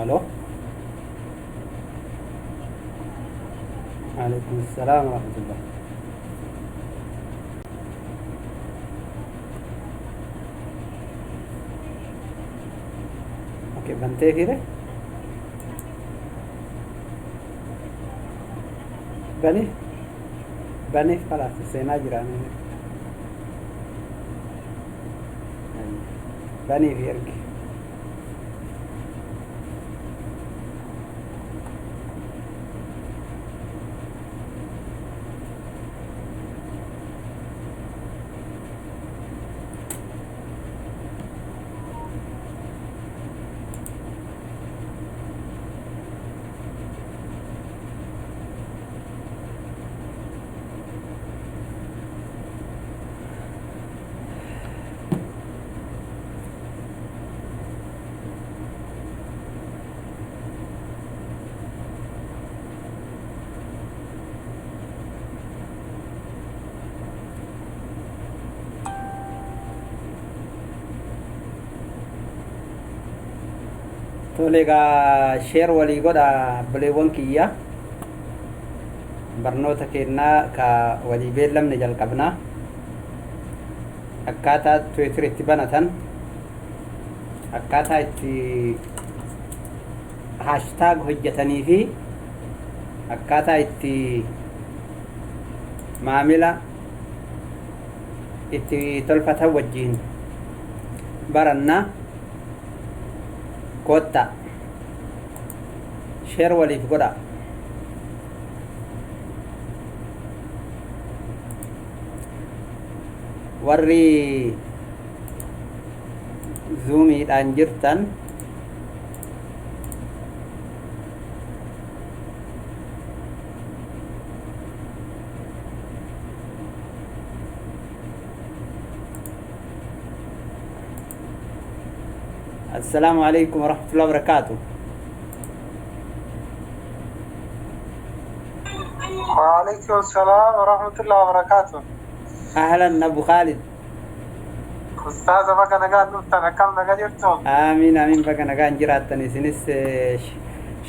الو. عليكم السلام ورحمة الله. اوكي بنتي كده. بني بني خلاص سينا جيراني. بني في ارجي. Tolega share walii godha buleewwan kiyya barnoota kennaa ka walii beellamne jalqabna akkaataa Twitter itti banatan akkaataa itti hashtag hojjetanii fi akkaataa itti maamila itti tolfatan wajjiin baranna kotta share waliif godha warri zoomiidhaan jirtan السلام عليكم ورحمة الله وبركاته. وعليكم السلام ورحمة الله وبركاته. أهلا أبو خالد. أستاذ بقى نقال نبتنا كم نقال آمين آمين بقى نقال جراتني سنس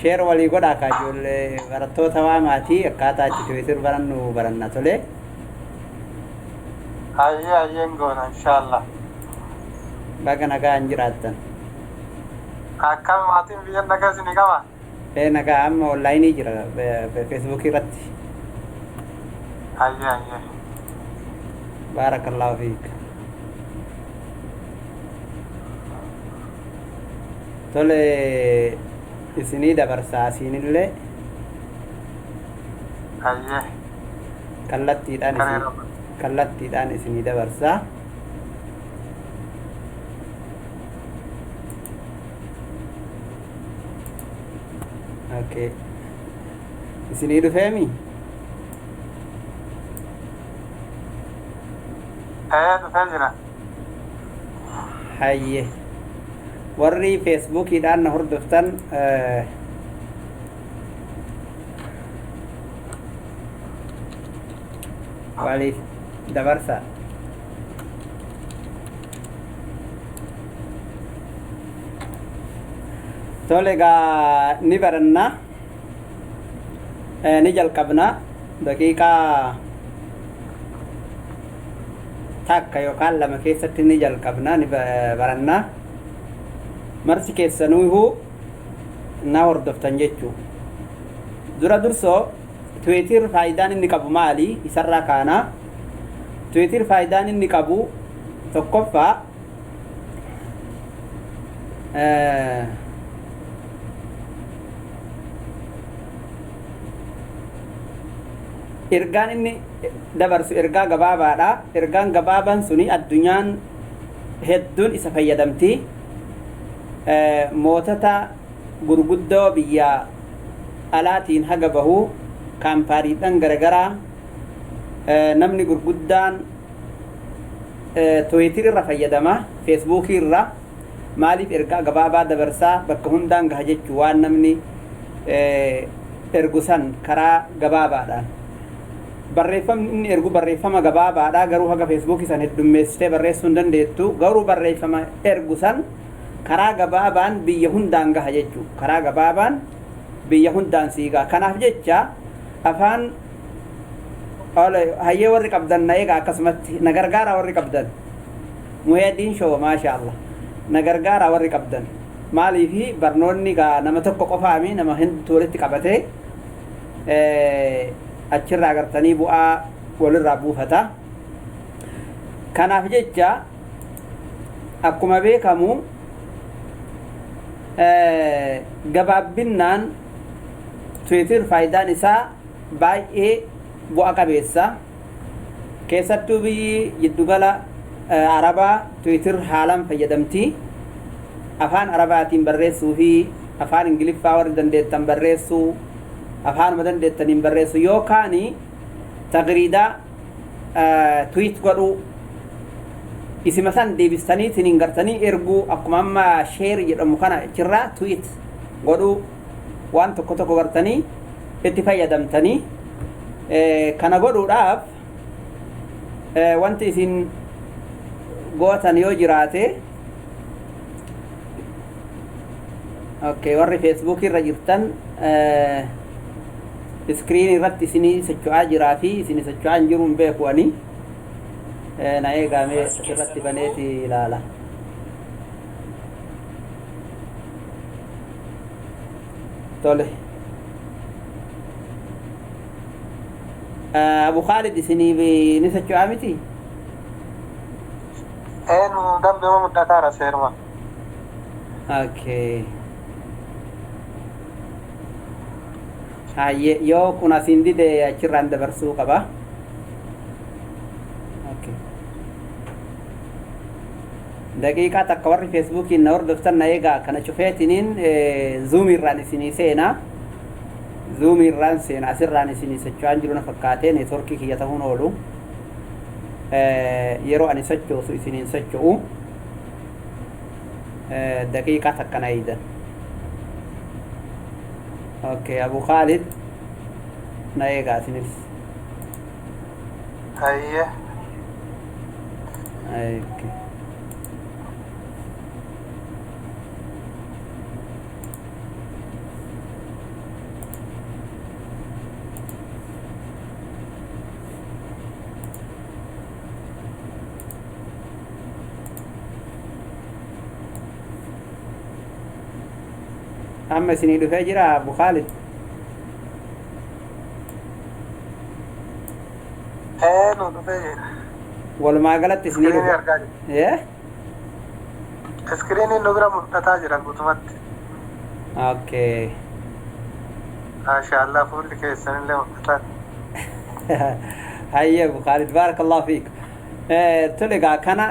شير ولي قد أكاجول براتو تواماتي أكاتا تويتر برنو برنا تولي هيا نقول إن شاء الله بقى نقال جراتن أكم ماتين بيان نقال سنقاما نقال أما أونلاين جرا بفيسبوك رتي هيا بارك الله فيك. تولي isinii dabarsaa siinillee هيا kallattiidhaan isinii dabarsaa. Okay. Isinii dhufeemi? dhufee jira. Hayyee. Warri feesbuukiidhaan na hordoftan waliif dabarsaa. Tole egaa ni baranna ni jalqabna daqiiqaa takka yookaan lama keessatti ni jalqabna ni baranna marsi keessanuuhu na hordoftan jechuu. Dura dursoo Twitter faayidaan inni qabu maali isarraa kaana. Twitter faayidaan inni qabu tokkoffaa ergaan inni dabarsu ergaa gabaabaadha. Ergaan gabaabaan suni addunyaan hedduun isa fayyadamti. Mootota gurguddoo biyya alaatiin haga bahu kaampaaniidhaan garagaraa namni gurguddaan Twitter irra fayyadama, feesbuukii irra. Maaliif ergaa gabaabaa dabarsaa bakka hundaan gaha jechuu waan namni ergusan karaa gabaabaadhaan. Barreeffamni inni ergu barreeffama gabaabaadha garuu haga feesbuukii san heddummeessitee barreessuu hin dandeettu. Garuu barreeffama ergu san karaa gabaabaan biyya hundaan gaha jechuu karaa gabaabaan biyya hundaan siigaa kanaaf jecha afaan hayyee warri qabdan na eega akkasumatti na gargaara warri qabdan muheeddiin shoo maasha Allah na gargaara warri qabdan maaliifi barnoonni gaa nama tokko qofaami nama hindu walitti qabatee achirraa agartanii bu'aa walirraa buufata kanaaf jecha akkuma beekamu gabaabbinaan Twitter faayidaan isaa baay'ee bu'a qabeessa keessattuu biyyi jiddugala arabaa Twitter haalaan fayyadamti afaan arabaatiin barreessuu fi afaan ingiliffaa warri dandeettan barreessuu afaanuma dandeettaniin barreessu yookaan tagriidaa tweet godhuu isima san deebistanii siniin gartanii erguu akkuma amma share jedhamu kana achirraa tweet godhuu waan tokko tokko gartanii itti fayyadamtanii kana godhuudhaaf wanti isin gootan yoo jiraate okay warri Facebook irra jirtan screen irratti isinii socho'aa jiraa fi isinii socho'aa hin jiru hin beeku ani na eegamee irratti baneeti ilaala tole Abu Khalid isinii ni socho'aa miti nu dambe mudataara seeruma okay yoo kun asiin dide achirraan dabarsuu qaba okay daqiiqaa takka warri feesbuukiin na hordoftan na eegaa kana cufeetiniin zuumiirraan isinii seenaa zuumiirraan seenaa asirraan isinii socho'aan jiru na fakkaatee neetworkii kiyya ta'uun oolu yeroo ani sochoosu isiniin socho'u daqiiqaa takka na eeydan okay Abu Khalid na eegaa isinis ayye okay amma isinii dhufee jira Abu Khalid nu dhufee jira walumaa galatti isinii Screen argaa dhufe iskiriiniin nu bira mul'ataa jira guutumatti okay maashaallah fuulli keessanillee mul'ataa hayya Abu Khalid barakallahu fiik tole gaa kana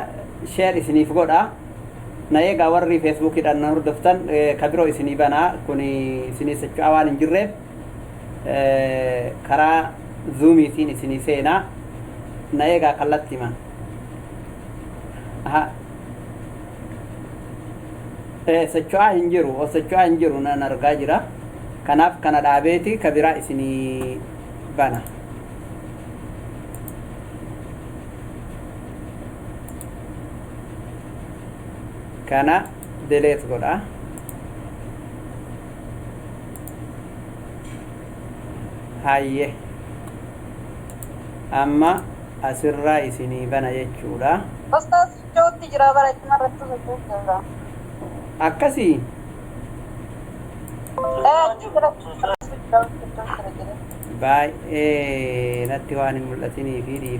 share isiniif godha na eegaa warri feesbuukiidhaan na hordoftan kabiroo isinii banaa kun isinii socho'aa waan hin jirreef karaa zuumiitiin isinii seenaa na eegaa kallattiimaan socho'aa hin jiru socho'aa hin jiru nan argaa jira kanaaf kana dhaabeeti kabiraa isinii bana kana delete godha hayye amma asirraa isinii bana jechuudha Ustaz jootti jira bara itti marratti socho'uudha. akkasii Achi jira. baay'ee natti waan hin mul'atinii fi